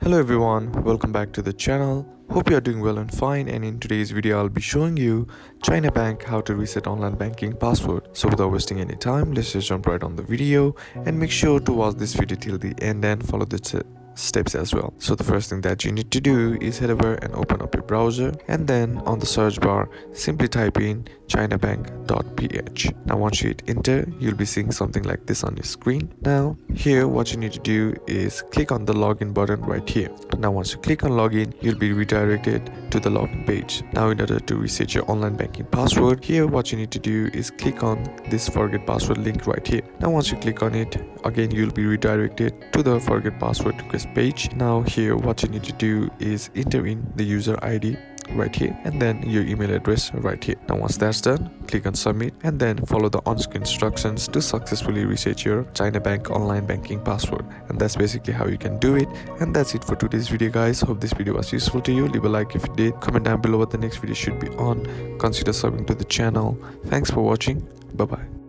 Hello everyone, welcome back to the channel. Hope you are doing well and fine, and in today's video I'll be showing you China Bank how to reset online banking password. So without wasting any time, let's just jump right on the video and make sure to watch this video till the end and follow the steps as well. So the first thing that you need to do is head over and open up your browser, and then on the search bar simply type in chinabank.ph. Now once you hit enter, you'll be seeing something like this on your screen. Now here what you need to do is click on the login button right here. Now once you click on login, you'll be redirected to the login page. Now in order to reset your online banking password, here what you need to do is click on this forget password link right here. Now once you click on it, again you'll be redirected to the forget password request page. Now here what you need to do is enter in the user ID right here and then your email address right here. Now once that's done, click on submit and then follow the on-screen instructions to successfully reset your China Bank online banking password. And that's basically how you can do it. And that's it for today's video, guys. Hope this video was useful to you. Leave a like if you did, comment down below what the next video should be on, consider subbing to the channel. Thanks for watching. Bye bye.